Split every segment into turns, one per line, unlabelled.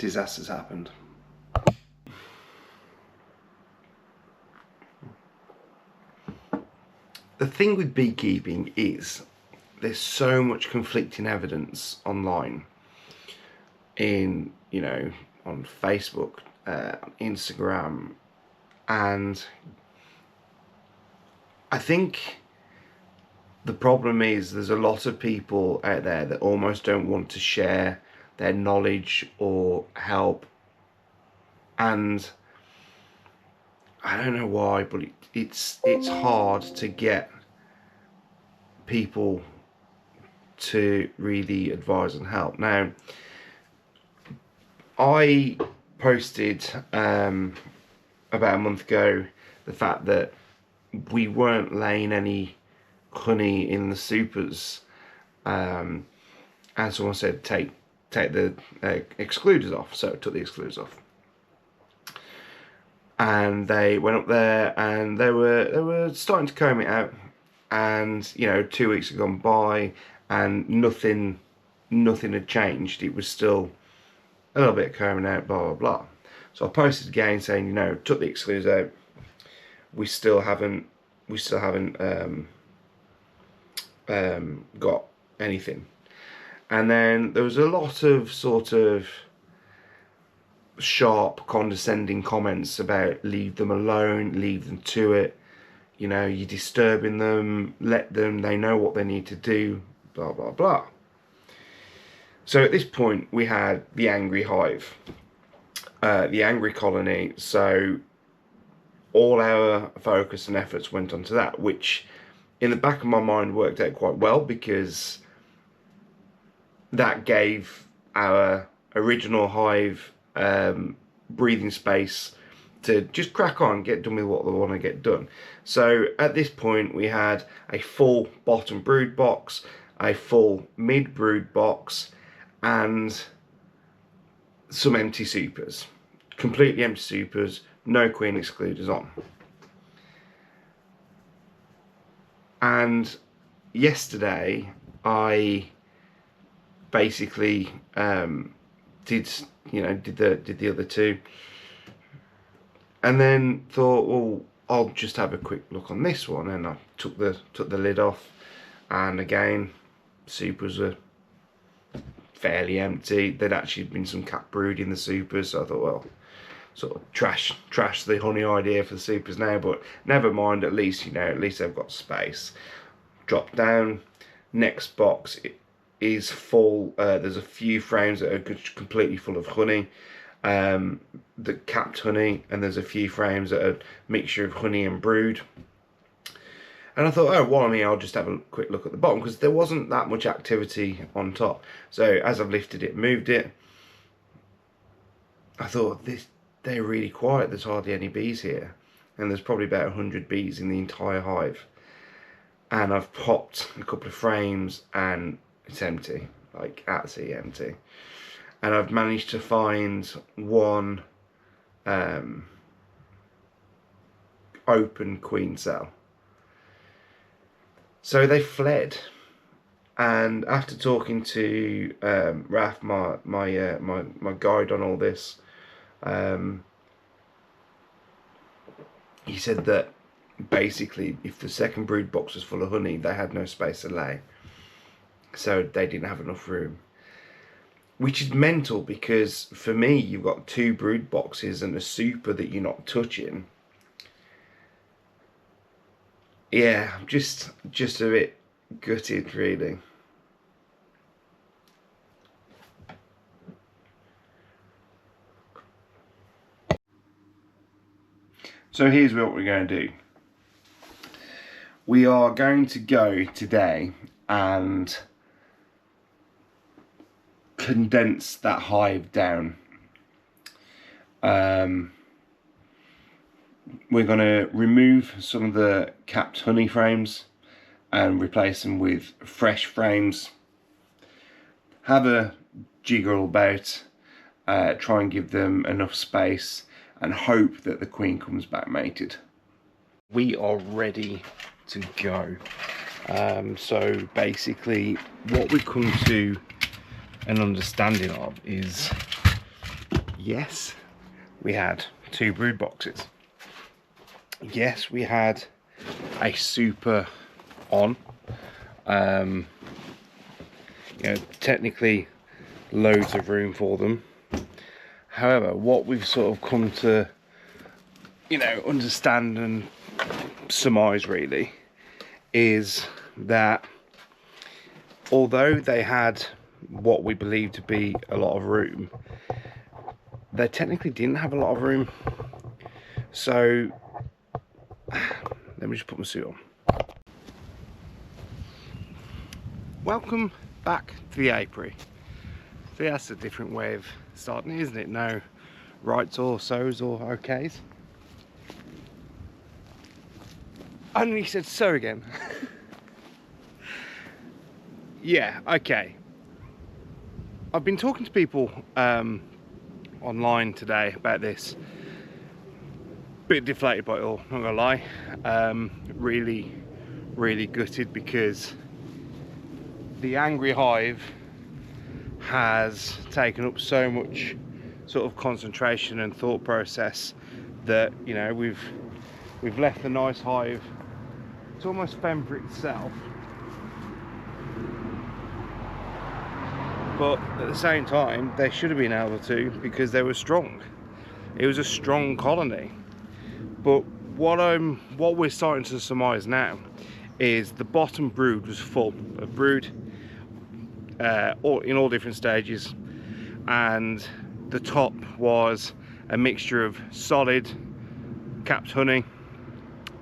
Disasters happened. The thing with beekeeping is there's so much conflicting evidence online, in, you know, on Facebook, Instagram, and I think the problem is there's a lot of people out there that almost don't want to share their knowledge or help, and I don't know why, but it's hard to get people to really advise and help. Now, I posted about a month ago the fact that we weren't laying any honey in the supers, and someone said take the excluders off, so I took the excluders off. And they went up there and they were starting to comb it out, and you know, 2 weeks had gone by and nothing had changed. It was still a little bit combing out, blah blah blah. So I posted again saying, you know, took the excluders out, we still haven't got anything. And then there was a lot of sort of sharp, condescending comments about leave them alone, leave them to it, you know, you're disturbing them, let them, they know what they need to do, blah blah blah. So at this point we had the angry hive, the angry colony, so all our focus and efforts went onto that, which in the back of my mind worked out quite well, because that gave our original hive breathing space to just crack on, get done with what they want to get done. So at this point we had a full bottom brood box, a full mid brood box, and some empty supers, completely empty supers, no queen excluders on. And yesterday I basically did the other two, and then thought, well, I'll just have a quick look on this one, and I took the lid off, and again supers were fairly empty. There'd actually been some cat brood in the supers, so I thought, well, sort of trash the honey idea for the supers now, but never mind, at least, you know, at least they've got space. Drop down, next box is full. There's a few frames that are completely full of honey, the capped honey, and there's a few frames that are a mixture of honey and brood. And I thought, oh, while I'm here, I'll just have a quick look at the bottom, because there wasn't that much activity on top. So as I've lifted it, moved it, I thought, they're really quiet, there's hardly any bees here, and there's probably about 100 bees in the entire hive. And I've popped a couple of frames and it's empty, like absolutely empty. And I've managed to find one open queen cell. So they fled, and after talking to Raf, my guide on all this, he said that basically if the second brood box was full of honey, they had no space to lay, so they didn't have enough room, which is mental, because for me, you've got 2 brood boxes and a super that you're not touching. Yeah, I'm just a bit gutted, really. So here's what we're going to do. We are going to go today and condense that hive down. We're going to remove some of the capped honey frames and replace them with fresh frames. Have a jiggle about, try and give them enough space, and hope that the queen comes back mated. We are ready to go. So basically what we've come to an understanding of is Yes, we had 2 brood boxes. Yes, we had a super on. You know, technically loads of room for them. However, what we've sort of come to, you know, understand and surmise really is that although they had what we believe to be a lot of room, they technically didn't have a lot of room. So let me just put my suit on. Welcome back to the apiary. See, that's a different way of starting, isn't it? No rights or so's or okays. I only said so again. Yeah, okay. I've been talking to people online today about this. Bit deflated by it all, not gonna lie. Really gutted because the angry hive has taken up so much sort of concentration and thought process that, you know, we've left the nice hive to almost fend for itself. But at the same time, they should have been able to, because they were strong. It was a strong colony. But what we're starting to surmise now is the bottom brood was full of brood, in all different stages, and the top was a mixture of solid capped honey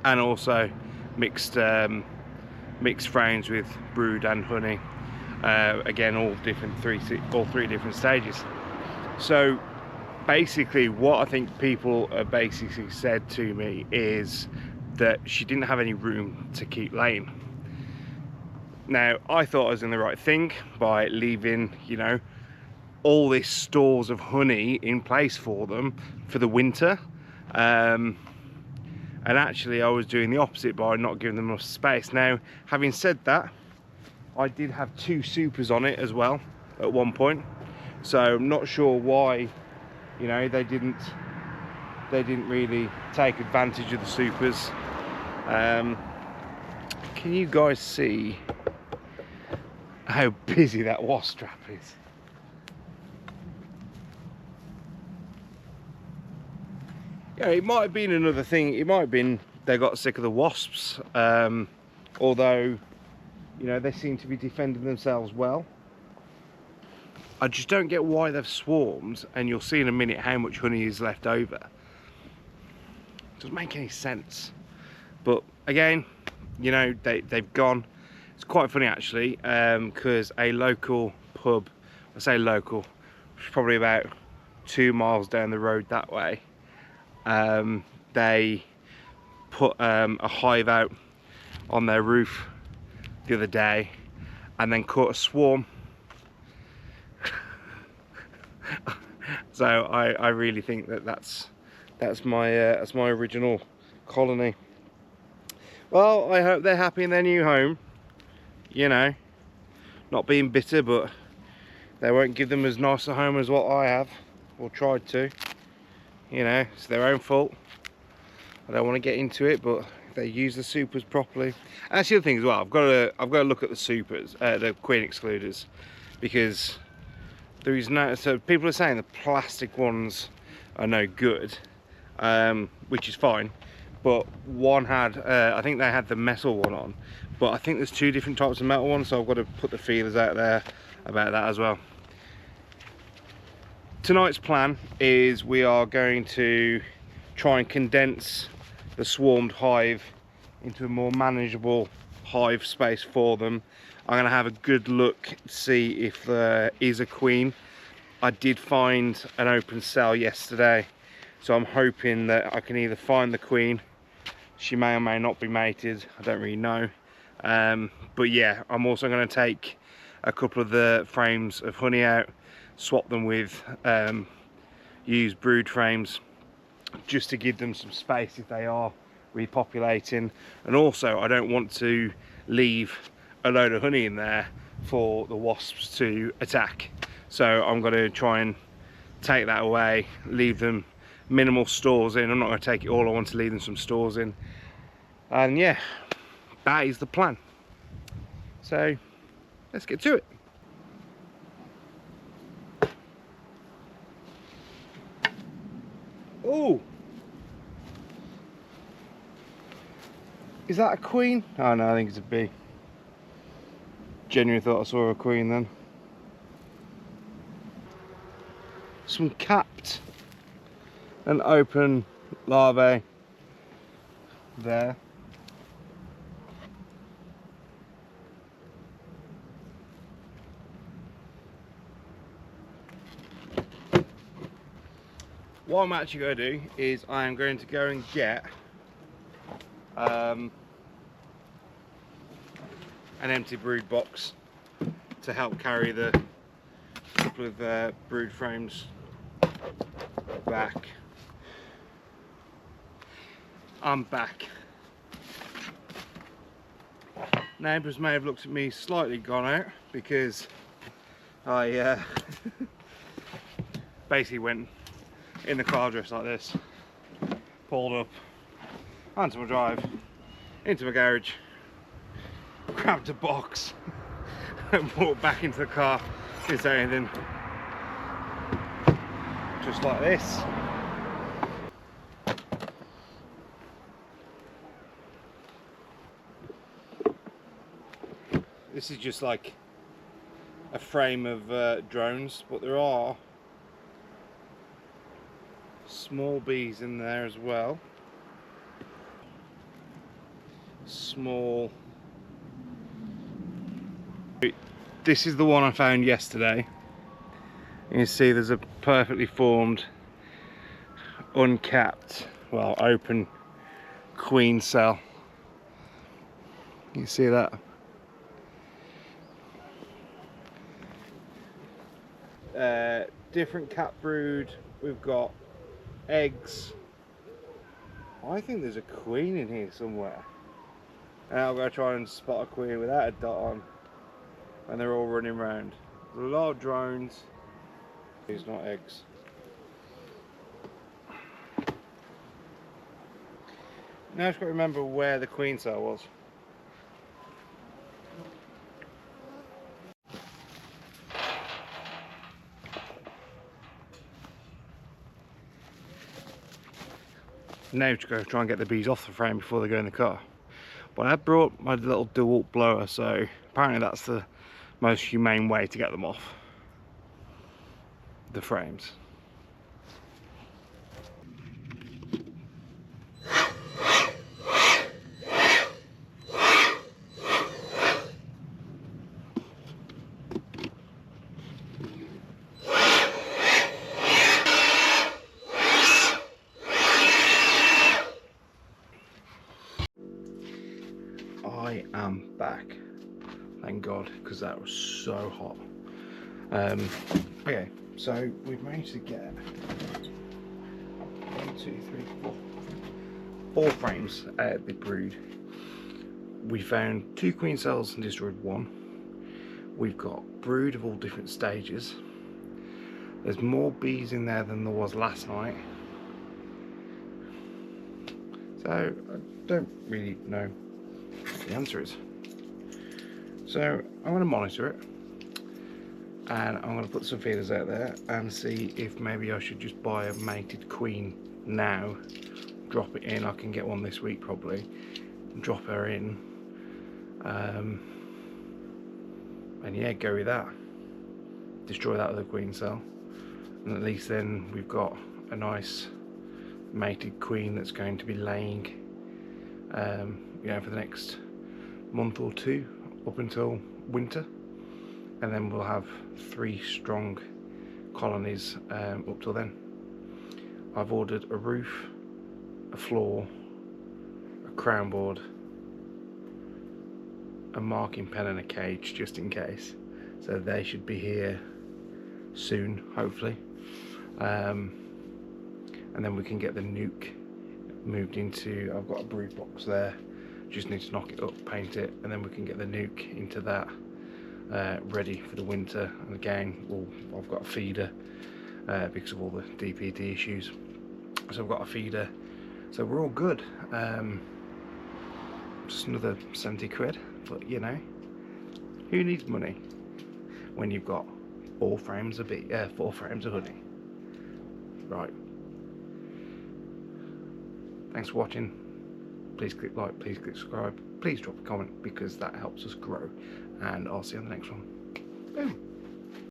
and also mixed frames with brood and honey. Again, all three different stages. So basically what I think people have basically said to me is that she didn't have any room to keep laying. Now, I thought I was in the right thing by leaving, you know, all this stores of honey in place for them for the winter, and actually I was doing the opposite by not giving them enough space. Now, having said that, I did have 2 supers on it as well at one point, so I'm not sure why, you know, they didn't really take advantage of the supers. Can you guys see how busy that wasp trap is? Yeah, it might have been another thing. It might have been they got sick of the wasps, although, you know, they seem to be defending themselves well. I just don't get why they've swarmed, and you'll see in a minute how much honey is left over. It doesn't make any sense. But again, you know, they've gone. It's quite funny actually, because a local pub, I say local, it's probably about 2 miles down the road that way, they put a hive out on their roof the other day and then caught a swarm. So I really think that's my original colony. Well, I hope they're happy in their new home, you know, not being bitter, but they won't give them as nice a home as what I have, or tried to. You know, it's their own fault. I don't want to get into it, but if they use the supers properly. And that's the other thing as well, I've got to look at the supers, the queen excluders, because there is no, so people are saying the plastic ones are no good, which is fine, but one had, I think they had the metal one on, but I think there's 2 different types of metal ones, so I've got to put the feelers out there about that as well. Tonight's plan is we are going to try and condense the swarmed hive into a more manageable hive space for them. I'm going to have a good look to see if there is a queen. I did find an open cell yesterday, so I'm hoping that I can either find the queen. She may or may not be mated, I don't really know. But yeah, I'm also going to take a couple of the frames of honey out, swap them with used brood frames, just to give them some space if they are repopulating. And also, I don't want to leave a load of honey in there for the wasps to attack, so I'm going to try and take that away, leave them minimal stores in. I'm not going to take it all, I want to leave them some stores in. And yeah, that is the plan. So let's get to it. Oh, is that a queen? Oh no, I think it's a bee. Genuinely thought I saw a queen then. Some capped and open larvae there. What I'm actually going to do is I am going to go and get an empty brood box to help carry the couple of brood frames back. I'm back. Neighbours may have looked at me slightly gone out because I basically went in the car dressed like this, pulled up onto my drive, into my garage, grabbed a box and walked back into the car, didn't say anything, just like this. This is just like a frame of drones, but there are small bees in there as well. Small. This is the one I found yesterday. You can see there's a perfectly formed, uncapped, well, open queen cell. You can see that. Different cap brood. We've got eggs. I think there's a queen in here somewhere. And I'm going to try and spot a queen without a dot on. And they're all running around. There's a lot of drones. These not eggs. Now I've got to remember where the queen cell was. Now to go try and get the bees off the frame before they go in the car. But I brought my little DeWalt blower, so apparently that's the most humane way to get them off the frames. I am back, thank God, because that was so hot. Okay, so we've managed to get 1, 2, 3, 4 frames out of the brood. We found 2 queen cells and destroyed 1. We've got brood of all different stages. There's more bees in there than there was last night. So I don't really know what the answer is. So I'm going to monitor it, and I'm going to put some feelers out there and see if maybe I should just buy a mated queen now, drop it in. I can get one this week probably, drop her in, and yeah, go with that, destroy that other queen cell, and at least then we've got a nice mated queen that's going to be laying you know, for the next month or 2 up until winter, and then we'll have 3 strong colonies up till then. I've ordered a roof, a floor, a crown board, a marking pen and a cage just in case, so they should be here soon hopefully, and then we can get the nuke moved into, I've got a brood box there, just need to knock it up, paint it, and then we can get the nuke into that ready for the winter. And again, I've got a feeder because of all the DPD issues. So I've got a feeder, so we're all good. Just another 70 quid, but you know, who needs money when you've got 4 frames of honey? Right. Thanks for watching. Please click like, please click subscribe, please drop a comment because that helps us grow, and I'll see you on the next one. Boom.